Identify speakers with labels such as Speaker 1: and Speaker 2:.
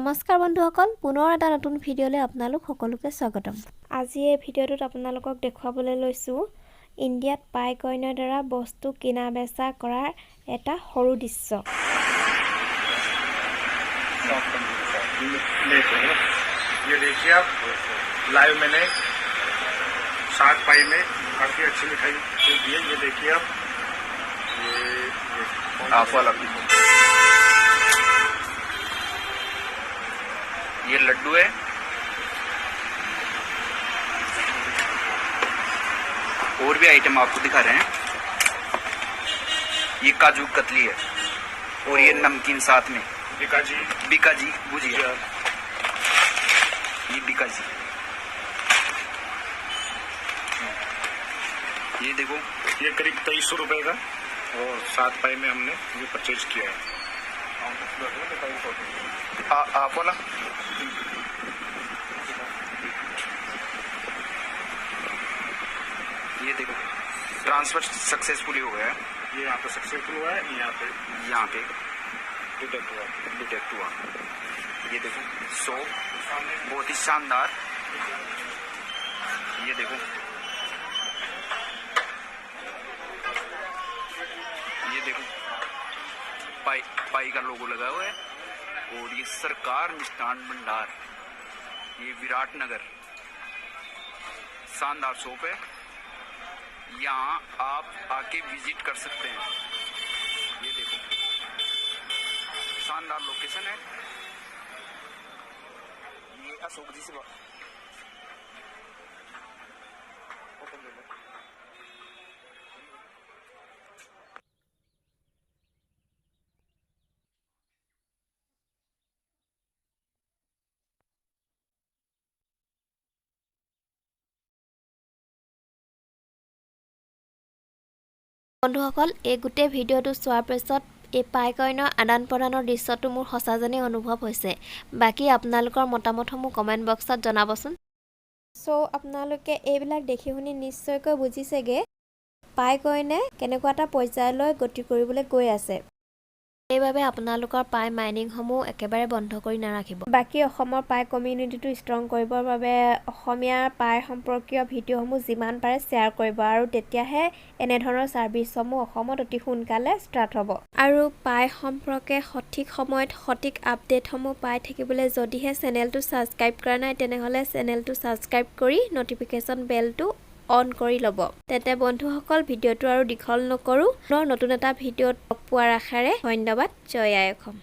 Speaker 1: নমস্কাৰ বন্ধুসকল পুনৰ এটা নতুন ভিডিঅ'লৈ আপোনালোক সকলোকে স্বাগতম। আজি এই ভিডিঅ'টোত আপোনালোকক দেখুৱাবলৈ লৈছো ইণ্ডিয়াত পাই কইনৰ দ্বাৰা বস্তু কিনা বেচা কৰাৰ এটা সৰু দৃশ্য।
Speaker 2: ये देखिए आप लाइव मैंने 60 पाई में काफी अच्छी मिठाई दी है। ये देखिए आप
Speaker 3: ये लड्डू है। और भी आइटम आपको दिखा रहे हैं। ये काजू कतली है और ये नमकीन साथ में बीका जी भुजिया। ये बीका जी, ये देखो
Speaker 2: ये करीब 2300 रुपए का और 7 पाई में हमने ये परचेज किया है।
Speaker 3: आप बोला ये देखो ट्रांसफर सक्सेसफुली हो गया है।
Speaker 2: ये यहाँ पे सक्सेसफुल हुआ है। यहाँ पे
Speaker 3: डिटेक्ट हुआ। ये देखो सो बहुत ही शानदार। ये देखो पाई का लोगो लगा हुआ है और ये सरकार मिष्ठान भंडार, ये विराटनगर शानदार शॉप है। यहाँ आप आके विजिट कर सकते हैं। ये देखो शानदार लोकेशन है। ये अशोक जी से
Speaker 1: বন্ধুসকল এই গোটেই ভিডিঅ'টো চোৱাৰ পিছত এই পাই কইনৰ আদান প্ৰদানৰ দৃশ্যটো মোৰ সঁচা যেনে অনুভৱ হৈছে। বাকি আপোনালোকৰ মতামতসমূহ কমেন্ট বক্সত জনাবচোন। সো আপোনালোকে এইবিলাক দেখি শুনি নিশ্চয়কৈ বুজিছেগে পাই কইনে কেনেকুৱা এটা পৰ্যায়লৈ গতি কৰিবলৈ গৈ আছে। এইভাবে আপোনালোকৰ পাই মাইনিংসমূহ একেবাৰে বন্ধ কৰি নাৰাখিব। বাকি অসমৰ পাই কমিউনিটিটো ষ্ট্ৰং কৰিবৰ বাবে অসমীয়াৰ পাই সম্পৰ্কীয় ভিডিঅ'সমূহ যিমান পাৰে শ্বেয়াৰ কৰিব আৰু তেতিয়াহে এনে ধৰণৰ সাৰ্ভিসসমূহ অসমত অতি সোনকালে ষ্টাৰ্ট হ'ব। আৰু পাই সম্পৰ্কে সঠিক সময়ত সঠিক আপডেটসমূহ পাই থাকিবলৈ যদিহে চেনেলটো সাবস্ক্ৰাইব কৰা নাই তেনেহলে চেনেলটো সাবস্ক্ৰাইব কৰি নটিফিকেশন বেলটো অন কৰি লব। তেতে বন্ধুসকল ভিডিঅ'টো আৰু দীঘল নকৰো। নতুন এটা ভিডিঅ'ত লগ পোৱাৰ আশাৰে ধন্যবাদ। জয় আই অসম।